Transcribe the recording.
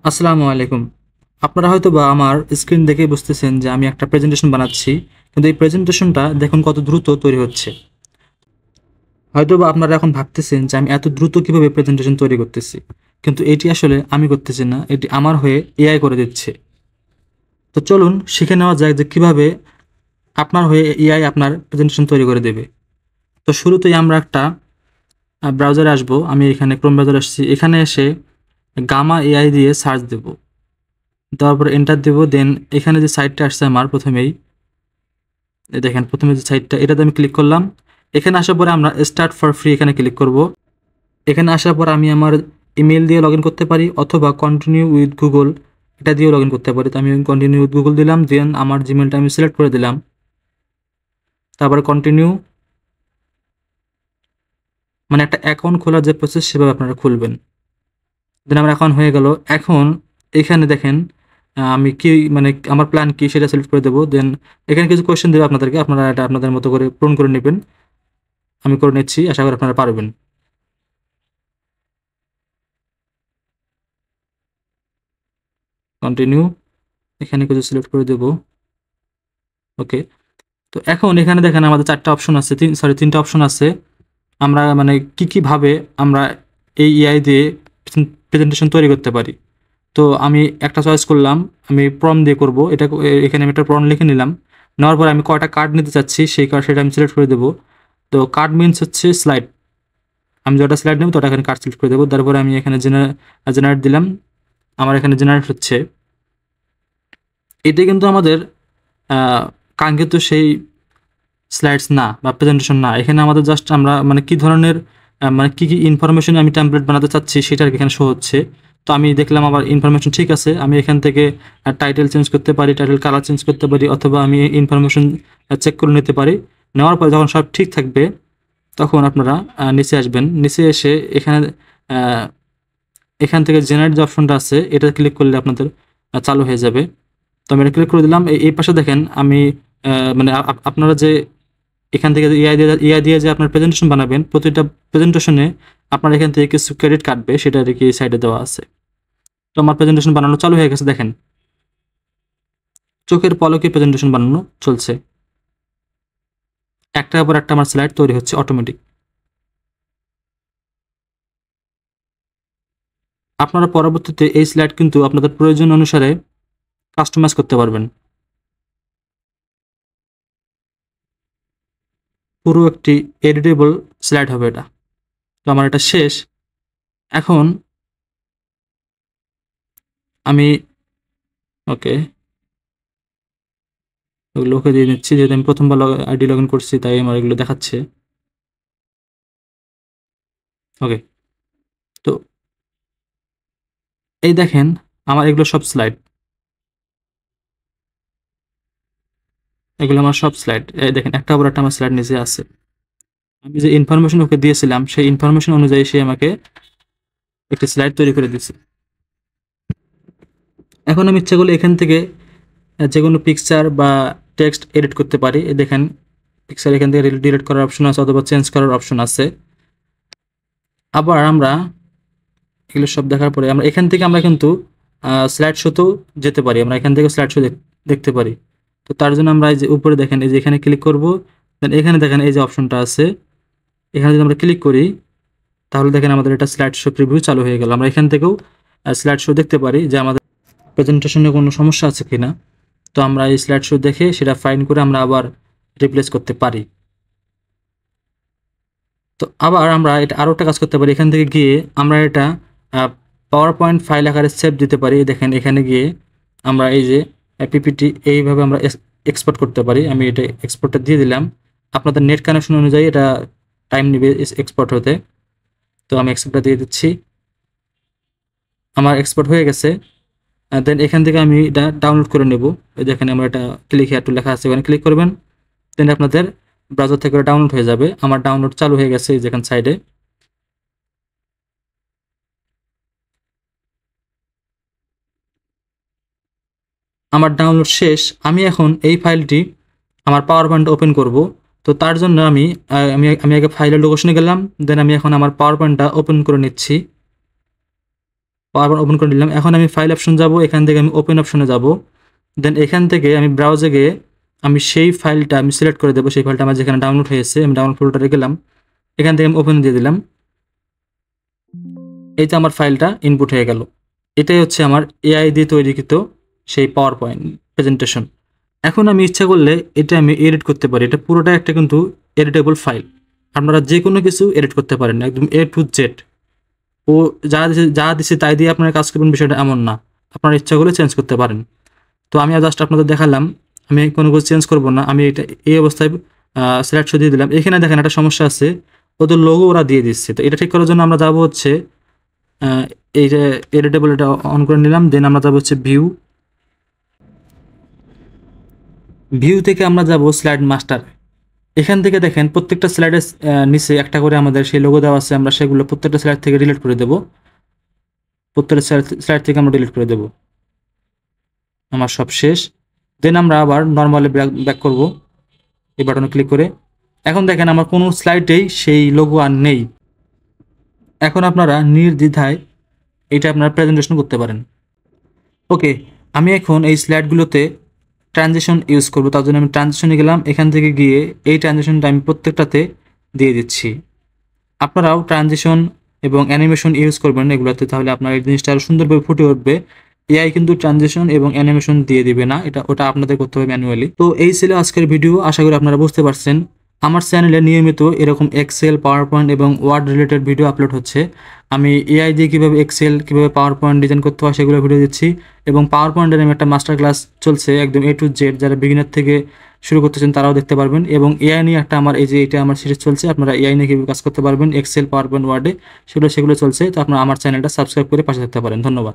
আসসালামু আলাইকুম। আপনারা হয়তোবা আমার স্ক্রিন দেখেই বুঝতেছেন যে আমি একটা প্রেজেন্টেশন বানাচ্ছি। কিন্তু এই প্রেজেন্টেশনটা দেখুন কত দ্রুত তৈরি হচ্ছে। হয়তোবা আপনারা এখন ভাবতেছেন যে আমি এত দ্রুত কিভাবে প্রেজেন্টেশন তৈরি করতেছি। কিন্তু এটি আসলে আমি করতেছি না, এটি আমার হয়ে এআই করে দিচ্ছে। তো চলুন শিখে নেওয়া যাক যে কিভাবে আপনার হয়ে এআই আপনার প্রেজেন্টেশন তৈরি করে দেবে। তো শুরুতেই আমরা একটা ব্রাউজারে আসবো। আমি এখানে ক্রোম ব্রাউজারে আসছি। এখানে এসে গামা এআই দিয়ে সার্চ দেব। দেওয়ার পর এন্টার দেব। দেন এখানে যে সাইটটা আসছে আমার প্রথমেই, এই দেখেন প্রথমে যে সাইটটা, এটাতে আমি ক্লিক করলাম। এখানে আসার পরে আমরা স্টার্ট ফর ফ্রি এখানে ক্লিক করব। এখানে আসার পর আমি আমার ইমেল দিয়ে লগ ইন করতে পারি অথবা কন্টিনিউ উইথ গুগল এটা দিয়েও লগ ইন করতে পারি। তো আমি কন্টিনিউ উইথ গুগল দিলাম, দেন আমার জিমেলটা আমি সিলেক্ট করে দিলাম, তারপরে কন্টিনিউ। মানে একটা অ্যাকাউন্ট খোলার যে প্রসেস সেভাবে আপনারা খুলবেন। দেন আমার অ্যাকাউন্ট হয়ে গেল। এখন এখানে দেখেন আমি কি মানে আমার প্ল্যান কি সেটা সিলেক্ট করে দেবো। দেন এখানে কিছু কোয়েশ্চেন দেবে আপনাদেরকে, আপনারা এটা আপনাদের মতো করে পূরণ করে নেবেন। আমি করে নিচ্ছি, আশা করি আপনারা পারবেন। কন্টিনিউ, এখানে কিছু সিলেক্ট করে দেব। ওকে। তো এখন এখানে দেখেন আমাদের ৪টা অপশন আছে, ৩টা অপশন আছে। আমরা মানে কি ভাবে আমরা এই এআই দিয়ে প্রেজেন্টেশন তৈরি করতে পারি। তো আমি একটা চয়েস করলাম, আমি প্রম্পট দিয়ে করব। এটা এখানে আমি একটা প্রম্পট লিখে নিলাম। নেওয়ার পরে আমি কয়টা কার্ড নিতে চাচ্ছি সেই কার্ড সেটা আমি সিলেক্ট করে দেবো। তো কার্ড মিনস হচ্ছে স্লাইড। আমি যটা স্লাইড নেব তটা এখানে কার্ড সিলেক্ট করে দেবো। তারপরে আমি এখানে জেনারেট দিলাম। আমার এখানে জেনারেট হচ্ছে। এটা কিন্তু আমাদের কাঙ্ক্ষিত সেই স্লাইডস না বা প্রেজেন্টেশন না। এখানে আমাদের জাস্ট আমরা মানে কি ধরনের মানে কি ইনফরমেশন আমি টেমপ্লেট বানাতে চাচ্ছি সেটা আরকি এখানে শো হচ্ছে। তো আমি দেখলাম আমার ইনফরমেশন ঠিক আছে। আমি এখান থেকে টাইটেল চেঞ্জ করতে পারি, টাইটেল কালার চেঞ্জ করতে পারি, অথবা আমি ইনফরমেশন চেক করে নিতে পারি। নেওয়ার পরে যখন সব ঠিক থাকবে তখন আপনারা নিচে আসবেন। নিচে এসে এখানে আ এখান থেকে জেনারেট যে অপশনটা আছে এটা ক্লিক করলে আপনাদের চালু হয়ে যাবে। তো আমি এটা ক্লিক করে দিলাম। এই পাশে দেখেন আমি মানে আপনারা যে এখান থেকে এআই দিয়ে যে আপনার প্রেজেন্টেশন বানাবেন, প্রতিটা প্রেজেন্টেশনে আপনার এখান থেকে কিছু ক্রেডিট কাটবে, সেটা আরকি এই সাইডে দেওয়া আছে। তো আমার প্রেজেন্টেশন বানানো চালু হয়ে গেছে দেখেন। চোখের পলকে প্রেজেন্টেশন বানানো চলছে। একটার পর একটা আমার স্লাইড তৈরি হচ্ছে অটোমেটিক। আপনারা পরবর্তীতে এই স্লাইড কিন্তু আপনাদের প্রয়োজন অনুসারে কাস্টমাইজ করতে পারবেন। পুরো একটি এডিটেবল স্লাইড হবে এটা। তো আমার এটা শেষ। এখন আমি ওকে, ওগুলো ওকে দিয়ে নিচ্ছি। যেহেতু আমি প্রথমবার আইডি লগ ইন করছি তাই আমার এগুলো দেখাচ্ছে। ওকে। তো এই দেখেন আমার এগুলো সব স্লাইড। এগুলো আমার সব স্লাইড। এই দেখেন একটার পর একটা আমার স্লাইড নিচে আছে। আমি যে ইনফরমেশন ওকে দিয়েছিলাম সেই ইনফরমেশন অনুযায়ী সে আমাকে একটা স্লাইড তৈরি করে দিয়েছে। এখন আমি ইচ্ছা করলে এখান থেকে যেকোনো পিকচার বা টেক্সট এডিট করতে পারি। এই দেখেন পিকচার এখান থেকে ডিলিট করার অপশন আছে অথবা চেঞ্জ করার অপশন আছে। আবার আমরা এগুলো সব দেখার পরে আমরা এখান থেকে আমরা কিন্তু স্লাইড শোতেও যেতে পারি। আমরা এখান থেকে স্লাইড শো দেখতে পারি। তো তার জন্য আমরা এই যে উপরে দেখেন এই যে এখানে ক্লিক করব। দেন এখানে দেখেন এই যে অপশনটা আছে, এখানে যদি আমরা ক্লিক করি তাহলে দেখেন আমাদের এটা স্লাইড শো প্রিভিউ চালু হয়ে গেল। আমরা এখান থেকেও স্লাইড শো দেখতে পারি যে আমাদের প্রেজেন্টেশনে কোনো সমস্যা আছে কিনা। তো আমরা এই স্লাইড শো দেখে সেটা ফাইন করে আমরা আবার রিপ্লেস করতে পারি। তো আবার আমরা এটা আরও একটা কাজ করতে পারি। এখান থেকে গিয়ে আমরা এটা পাওয়ার পয়েন্ট ফাইল আকারে সেভ দিতে পারি। দেখেন এখানে গিয়ে আমরা এই যে পিপিটি এইভাবে আমরা এক্সপোর্ট করতে পারি। আমি এটা এক্সপোর্টটা দিয়ে দিলাম। আপনাদের নেট কানেকশন অনুযায়ী এটা টাইম নেবে এক্সপোর্ট হতে। তো আমি এক্সপোর্টটা দিয়ে দিচ্ছি। আমার এক্সপোর্ট হয়ে গেছে। দেন এখান থেকে আমি এটা ডাউনলোড করে নেব। এই যেখানে আমরা এটা ক্লিক হিয়ার টু লেখা আছে ওখানে ক্লিক করবেন। দেন আপনাদের ব্রাউজার থেকে ডাউনলোড হয়ে যাবে। আমার ডাউনলোড চালু হয়ে গেছে এই যেখানে সাইডে। আমার ডাউনলোড শেষ। আমি এখন এই ফাইলটি আমার পাওয়ার পয়েন্ট ওপেন করব। তো তার জন্য আমি আমি আমি আগে ফাইলের লোকেশনে গেলাম। দেন আমি এখন আমার পাওয়ার পয়েন্টটা ওপেন করে নিচ্ছি। পাওয়ার পয়েন্ট ওপেন করে নিলাম। এখন আমি ফাইল অপশন যাব, এখান থেকে আমি ওপেন অপশনে যাব, দেন এখান থেকে আমি ব্রাউজে গিয়ে আমি সেই ফাইলটা আমি সিলেক্ট করে দেবো, সেই ফাইলটা আমার যেখানে ডাউনলোড হয়েছে আমি ডাউনলোড ফোল্ডারে গেলাম, এখান থেকে আমি ওপেন দিয়ে দিলাম। এই তো আমার ফাইলটা ইনপুট হয়ে গেল। এটাই হচ্ছে আমার এআই দিয়ে তৈরিকৃত সেই পাওয়ার পয়েন্ট প্রেজেন্টেশন। এখন আমি ইচ্ছা করলে এটা আমি এডিট করতে পারি, এটা পুরোটা একটা কিন্তু এডিটেবল ফাইল। আপনারা যে কোনো কিছু এডিট করতে পারেন একদম A to Z। ও যা দিছে তাই দিয়ে আপনারা কাজ করবেন বিষয়টা এমন না, আপনার ইচ্ছা করলে চেঞ্জ করতে পারেন। তো আমি জাস্ট আপনাদের দেখালাম, আমি কোনো কিছু চেঞ্জ করবো না, আমি এটা এই অবস্থায় সিলেক্ট দিয়ে দিলাম। এখানে দেখেন একটা সমস্যা আছে, ওদের লোগো ওরা দিয়ে দিচ্ছে। তো এটা ঠিক করার জন্য আমরা যাবো হচ্ছে এই যে এডিটেবল, এটা অন করে নিলাম, দেন আমরা যাবো হচ্ছে ভিউ থেকে আমরা যাব স্লাইড মাস্টার। এখান থেকে দেখেন প্রত্যেকটা স্লাইডের নিচে একটা করে আমাদের সেই লোগো দেওয়া আছে, আমরা সেগুলো প্রত্যেকটা স্লাইড থেকে ডিলিট করে দেবো, প্রত্যেকটা স্লাইড থেকে আমরা ডিলিট করে দেবো। আমার সব শেষ। দেন আমরা আবার নর্মালি ব্যাক করব এই বাটনে ক্লিক করে। এখন দেখেন আমার কোনো স্লাইডেই সেই লোগো আর নেই। এখন আপনারা নির্দ্বিধায় এটা আপনারা প্রেজেন্টেশন করতে পারেন। ওকে, আমি এখন এই স্লাইডগুলোতে ট্রানজিশন ইউজ করব, তার জন্য আমি ট্রানজিশনে গেলাম, এখান থেকে গিয়ে এই ট্রানজিশনটা আমি প্রত্যেকটাতে দিয়ে দিচ্ছি। আপনারাও ট্রানজিশন এবং অ্যানিমেশন ইউজ করবেন এগুলোতে, তাহলে আপনার এই জিনিসটা আরও সুন্দরভাবে ফুটে উঠবে। এআই কিন্তু ট্রানজিশন এবং অ্যানিমেশন দিয়ে দিবে না, ওটা আপনাদের করতে হবে ম্যানুয়ালি। তো এই ছিল আজকের ভিডিও, আশা করি আপনারা বুঝতে পারছেন। আমার চ্যানেলে নিয়মিত এরকম এক্সেল, পাওয়ার পয়েন্ট এবং ওয়ার্ড রিলেটেড ভিডিও আপলোড হচ্ছে। আমি এআই দিয়ে কীভাবে এক্সেল, কীভাবে পাওয়ার পয়েন্ট ডিজাইন করতে হয় সেগুলো ভিডিও দিচ্ছি, এবং পাওয়ার পয়েন্টের আমি একটা মাস্টার ক্লাস চলছে একদম A to Z, যারা বিগিনার থেকে শুরু করতেছেন তারাও দেখতে পারবেন। এবং এআই নিয়ে একটা আমার এটা আমার সিরিজ চলছে, আপনারা এআই নিয়ে কীভাবে কাজ করতে পারবেন এক্সেল, পাওয়ার পয়েন্ট, ওয়ার্ডে, সেগুলো চলছে। তো আপনারা আমার চ্যানেলটা সাবস্ক্রাইব করে পাশে থাকতে পারেন। ধন্যবাদ।